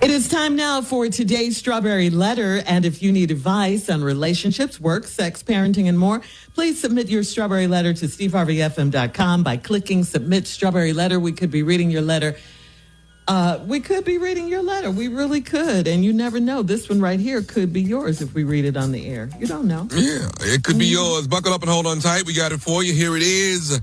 It is time now for today's Strawberry Letter. And if you need advice on relationships, work, sex, parenting, and more, please submit your Strawberry Letter to steveharveyfm.com by clicking Submit Strawberry Letter. We could be reading your letter. We really could. And you never know. This one right here could be yours if we read it on the air. You don't know. Yeah, it could be yours. Buckle up and hold on tight. We got it for you. Here it is.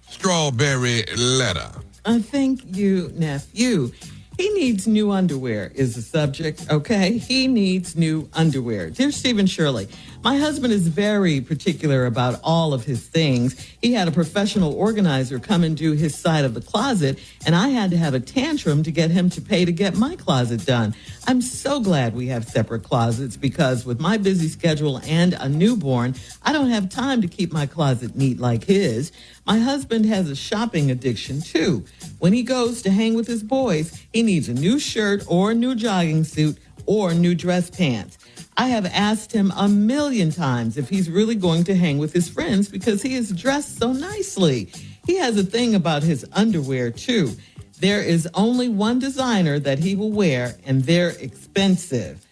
Strawberry Letter. Thank you, nephew. He needs new underwear is the subject, okay? He needs new underwear. Dear Stephen Shirley, my husband is very particular about all of his things. He had a professional organizer come and do his side of the closet, and I had to have a tantrum to get him to pay to get my closet done. I'm so glad we have separate closets because with my busy schedule and a newborn, I don't have time to keep my closet neat like his. My husband has a shopping addiction, too. When he goes to hang with his boys, he needs a new shirt or a new jogging suit or new dress pants. I have asked him a million times if he's really going to hang with his friends because he is dressed so issly. He has a thing about his underwear, too. There is only one designer that he will wear, and they're expensive.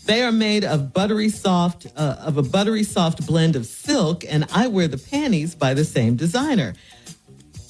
They are made of a buttery soft blend of silk, and I wear the panties by the same designer.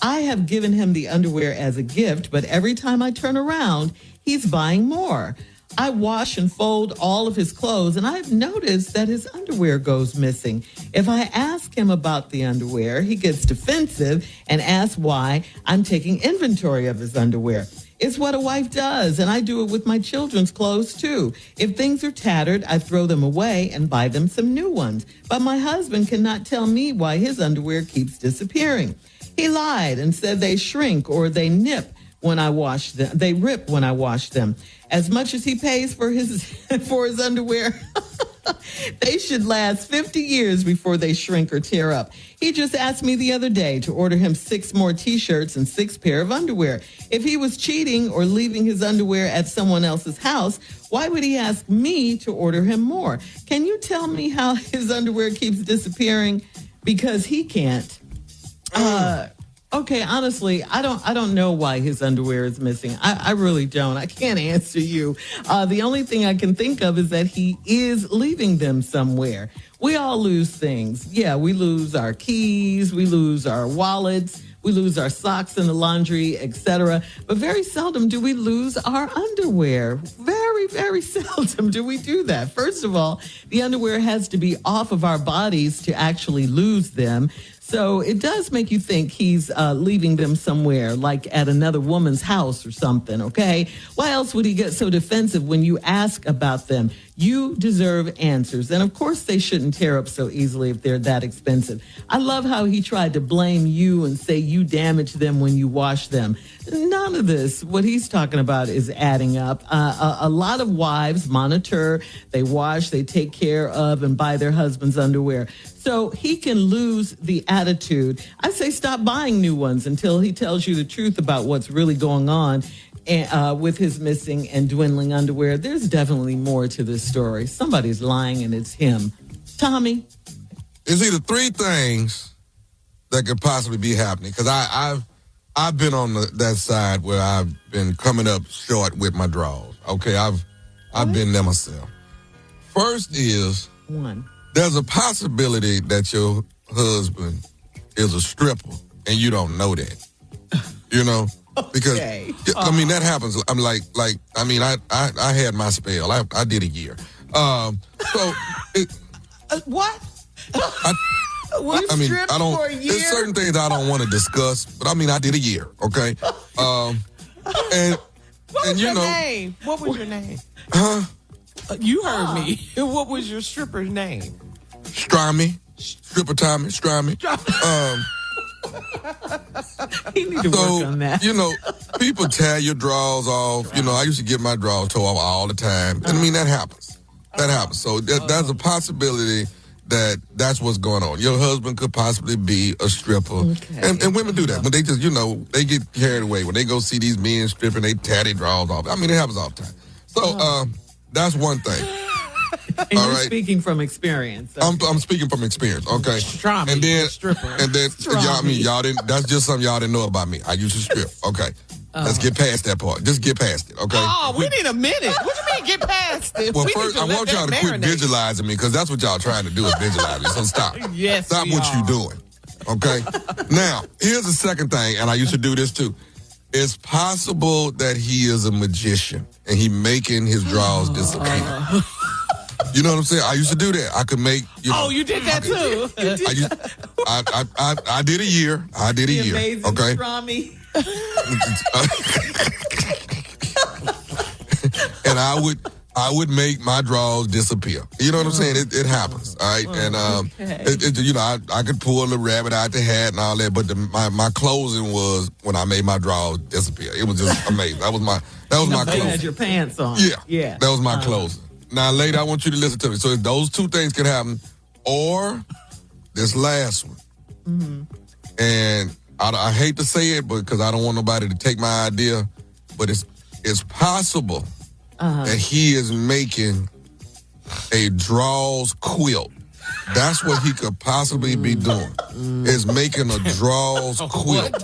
I have given him the underwear as a gift, but every time I turn around, he's buying more. I wash and fold all of his clothes, and I've noticed that his underwear goes missing. If I ask him about the underwear, he gets defensive and asks why I'm taking inventory of his underwear. It's what a wife does, and I do it with my children's clothes, too. If things are tattered, I throw them away and buy them some new ones. But my husband cannot tell me why his underwear keeps disappearing. He lied and said they shrink or they nip when I wash them. They rip when I wash them. As much as he pays for his underwear, they should last 50 years before they shrink or tear up. He just asked me the other day to order him 6 more T-shirts and 6 pair of underwear. If he was cheating or leaving his underwear at someone else's house, why would he ask me to order him more? Can you tell me how his underwear keeps disappearing? Because he can't. Okay, honestly, I don't know why his underwear is missing. I really don't. I can't answer you. The only thing I can think of is that he is leaving them somewhere. We all lose things. Yeah, we lose our keys, we lose our wallets, we lose our socks in the laundry, etc. But very seldom do we lose our underwear. Very, very seldom do we do that. First of all, the underwear has to be off of our bodies to actually lose them. So it does make you think he's leaving them somewhere, like at another woman's house or something, okay? Why else would he get so defensive when you ask about them? You deserve answers. And, of course, they shouldn't tear up so easily if they're that expensive. I love how he tried to blame you and say you damaged them when you wash them. None of this, what he's talking about, is adding up. A lot of wives monitor, they wash, they take care of, and buy their husband's underwear. So he can lose the attitude. I say stop buying new ones until he tells you the truth about what's really going on with his missing and dwindling underwear. There's definitely more to this story. Somebody's lying, and it's him. Tommy? It's either 3 things that could possibly be happening, because I've been on that side where I've been coming up short with my drawers. Okay, I've been there myself. First is 1. There's a possibility that your husband is a stripper and you don't know that. You know? Because, okay. I mean, that happens. I'm I had my spell. I did a year. What? I don't. For a year? There's certain things I don't want to discuss, but I mean, I did a year. Okay. And what was you your know, name? What was your name? Huh? You heard me. What was your stripper's name? Stripper Tommy, Strimy. You need to work on that. You know, people tear your drawers off. Right. You know, I used to get my drawers tore off all the time. And I mean, that happens. That happens. So there's a possibility that's what's going on. Your husband could possibly be a stripper. Okay. And women do that. When they just, they get carried away. When they go see these men stripping, they tear their drawers off. I mean, it happens all the time. So that's one thing. And you're speaking from experience. Okay. I'm speaking from experience. Okay. Strami, and then stripper. y'all didn't. That's just something y'all didn't know about me. I used to strip. Okay. Let's get past that part. Just get past it, okay? Oh, we need a minute. What you mean get past it? Well, We first, need I to let want y'all to that quit marinate. visualizing me because that's what y'all trying to do is visualize me. So stop. Yes, Stop we what are. you doing, okay? Now, here's the second thing, and I used to do this too. It's possible that he is a magician and he making his draws disappear. You know what I'm saying? I used to do that. I could make. Oh, you did that too. I did a year. I did a The year. amazing Okay. Strami. And I would make my draws disappear. You know what I'm saying? It happens, all right? And I could pull the rabbit out the hat and all that, but my closing was when I made my draws disappear. It was just amazing. That was my You closing. had your pants on. Yeah. That was my closing. Now, lady, I want you to listen to me. So if those two things can happen, or this last one. Mm-hmm. And I hate to say it, but because I don't want nobody to take my idea, but it's possible that he is making a draws quilt. That's what he could possibly be doing. Is making a draws quilt.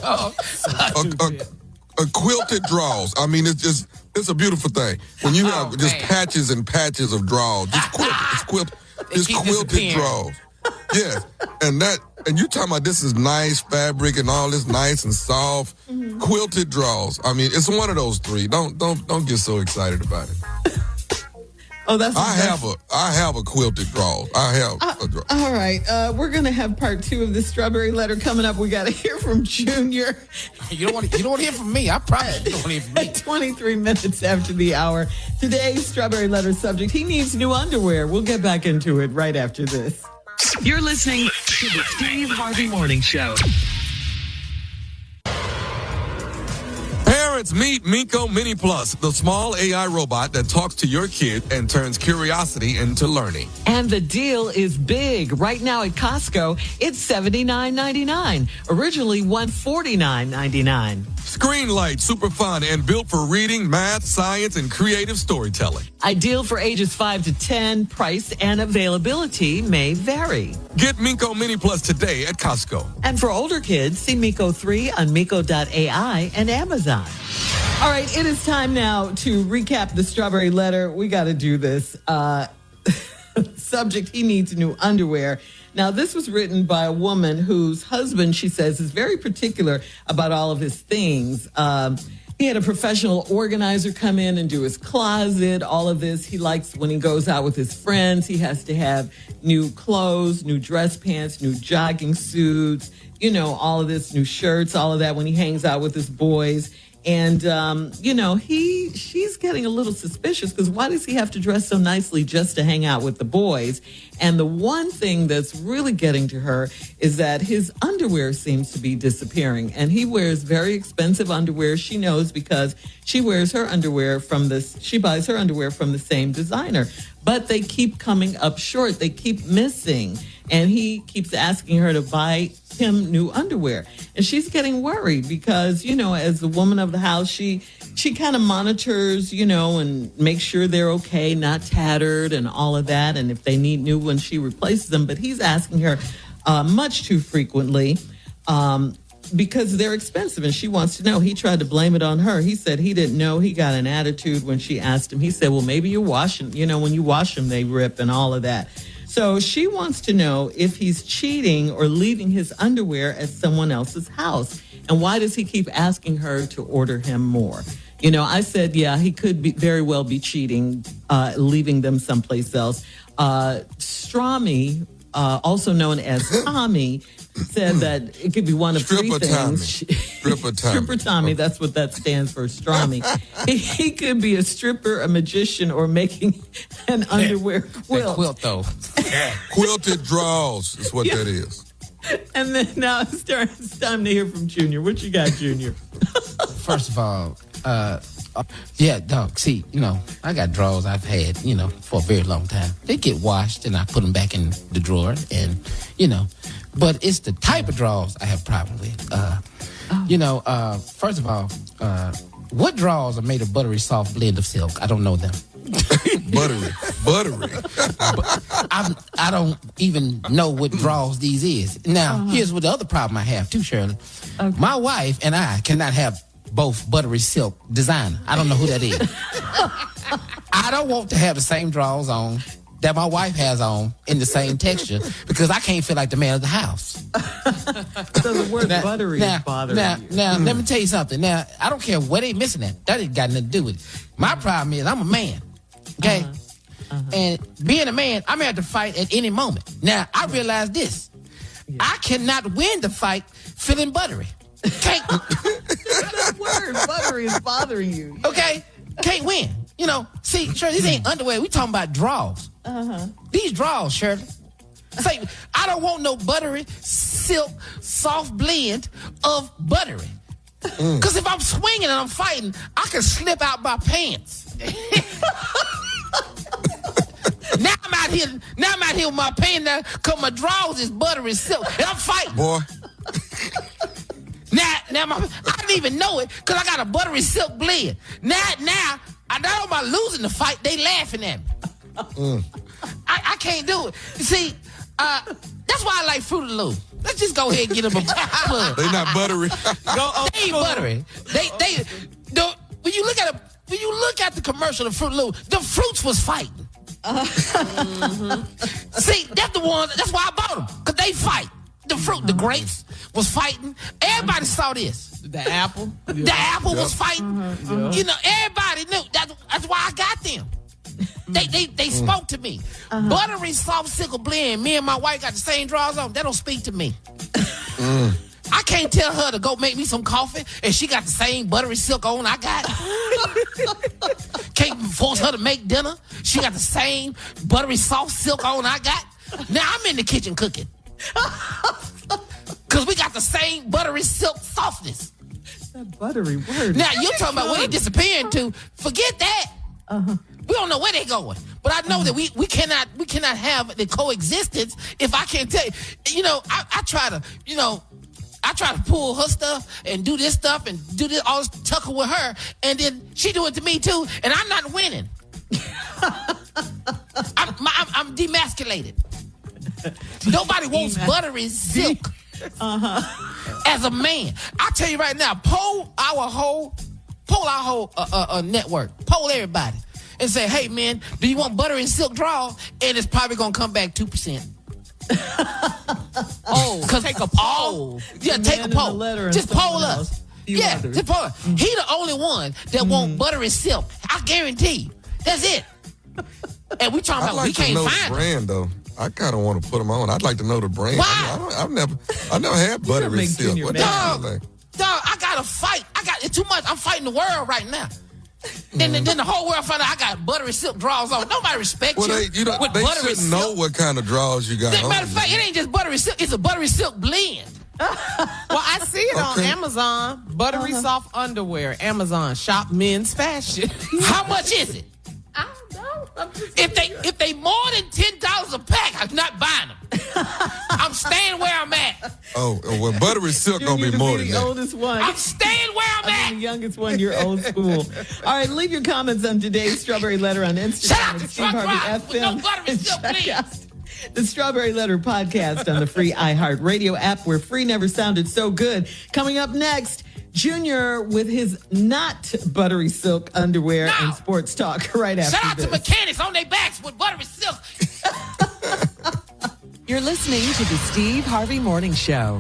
A quilted draws. I mean, it's a beautiful thing. When you have just patches and patches of draws, just quilted. It's quilted draws. Yes. And you talking about this is nice fabric and all this nice and soft. Quilted draws. I mean, it's one of those three. Don't get so excited about it. Oh, that's. I have a quilted draw. I have a draw. All right, we're gonna have part 2 of the strawberry letter coming up. We got to hear from Junior. You don't want to hear from me. I promise you don't want to hear from me. At 23 minutes after the hour. Today's strawberry letter subject: he needs new underwear. We'll get back into it right after this. You're listening to the Steve Harvey Morning Show. Parents, meet Miko Mini Plus, the small AI robot that talks to your kid and turns curiosity into learning. And the deal is big. Right now at Costco, it's $79.99. Originally $149.99. Screen light, super fun, and built for reading, math, science, and creative storytelling. Ideal for ages 5 to 10. Price and availability may vary. Get Miko Mini Plus today at Costco. And for older kids, see Miko 3 on Miko.ai and Amazon. All right, it is time now to recap the strawberry letter. We got to do this. Subject: he needs new underwear. Now, this was written by a woman whose husband, she says, is very particular about all of his things. He had a professional organizer come in and do his closet, all of this. He likes when he goes out with his friends, he has to have new clothes, new dress pants, new jogging suits, all of this, new shirts, all of that when he hangs out with his boys. And, she's getting a little suspicious because why does he have to dress so nicely just to hang out with the boys? And the one thing that's really getting to her is that his underwear seems to be disappearing. And he wears very expensive underwear. She knows because she wears her underwear she buys her underwear from the same designer. But they keep coming up short. They keep missing. And he keeps asking her to buy him new underwear. And she's getting worried because, as the woman of the house, she kind of monitors, and makes sure they're okay, not tattered and all of that. And if they need new ones, she replaces them. But he's asking her much too frequently because they're expensive and she wants to know. He tried to blame it on her. He said he didn't know. He got an attitude when she asked him. He said, well, maybe you're washing, when you wash them, they rip and all of that. So she wants to know if he's cheating or leaving his underwear at someone else's house. And why does he keep asking her to order him more? I said, yeah, he could very well be cheating, leaving them someplace else. Strami, also known as Tommy, said that it could be one of three things. Stripper Tommy, that's what that stands for, Strami. He could be a stripper, a magician, or making an underwear quilt. That quilt, though. Quilted draws is what that is. And then now it's time to hear from Junior. What you got, Junior? First of all, dog, see, I got drawers I've had, for a very long time. They get washed and I put them back in the drawer and, but it's the type of drawers I have problem with. First of all, what drawers are made of buttery soft blend of silk? I don't know them. Buttery. I don't even know what drawers these is. Now, here's what the other problem I have too, Shirley. Okay. My wife and I cannot have both buttery silk designer. I don't know who that is. I don't want to have the same drawers on that my wife has on in the same texture because I can't feel like the man of the house. So the word buttery is bothering you. Now, let me tell you something. Now, I don't care what they missing at. That ain't got nothing to do with it. My problem is I'm a man, okay? And being a man, I'm going to have to fight at any moment. Now, I realize this. Yeah. I cannot win the fight feeling buttery. Can't. That word, buttery, is bothering you. Okay? Can't win. You know, see, Shirley, this ain't underwear. We talking about drawers. These drawers, Shirley. Say, I don't want no buttery, silk, soft blend of buttery. Because if I'm swinging and I'm fighting, I can slip out my pants. Now I'm out here with my pants now, because my drawers is buttery silk, and I'm fighting. Boy. Now I didn't even know it because I got a buttery silk blend. Now, I not only losing the fight, they laughing at me. I can't do it. You see, that's why I like Fruit of the Loom. Let's just go ahead and get them a plug. They not buttery. They ain't buttery. When you look at the commercial of Fruit of the Loom, the fruits was fighting. See, that's the one. That's why I bought them, because they fight. The fruit, the grapes was fighting. Everybody saw this. The apple. The apple was fighting. You know, everybody knew. That's why I got them. They spoke to me. Buttery soft silk blend. Me and my wife got the same drawers on. That don't speak to me. I can't tell her to go make me some coffee and she got the same buttery silk on I got. Can't force her to make dinner. She got the same buttery soft silk on I got. Now I'm in the kitchen cooking. Because we got the same buttery silk softness. That buttery word. Now, you're talking about where they disappearing to. Forget that. We don't know where they're going. But I know that we cannot have the coexistence if I can't tell you. You know, I try to pull her stuff and do this stuff and do this, all this tucker with her, and then she do it to me too, and I'm not winning. I'm demasculated. Nobody wants buttery silk as a man. I tell you right now, poll our whole network, poll everybody, and say, hey man, do you want buttery silk draw? And it's probably gonna come back 2%. Take a poll. Yeah, take a poll. Just poll us. Yeah, just poll us. He the only one that want buttery silk. I guarantee you. That's it. And we talking about we can't find the brand though. I kind of want to put them on. I'd like to know the brand. Why? I've never had buttery silk. What dog, I gotta fight. It's too much. I'm fighting the world right now. Then the whole world find out I got buttery silk drawers on. Nobody respects you. They should know what kind of drawers you got on. Matter of fact, it ain't just buttery silk. It's a buttery silk blend. Well, I see it on Amazon. Buttery soft underwear. Amazon. Shop men's fashion. How much is it? I don't know. If they more than $10 a pack, I'm not buying them. I'm staying where I'm at. Oh, well, buttery silk gonna be more than the that. oldest one. I'm staying where I'm at. The youngest one, you're old school. All right, leave your comments on today's Strawberry Letter on Instagram. Shout out to Steve Harvey with no buttery silk, please. The Strawberry Letter podcast on the free iHeartRadio app, where free never sounded so good. Coming up next, Junior with his not buttery silk underwear and sports talk right after Shout out this. to mechanics on their backs with buttery silk. You're listening to the Steve Harvey Morning Show.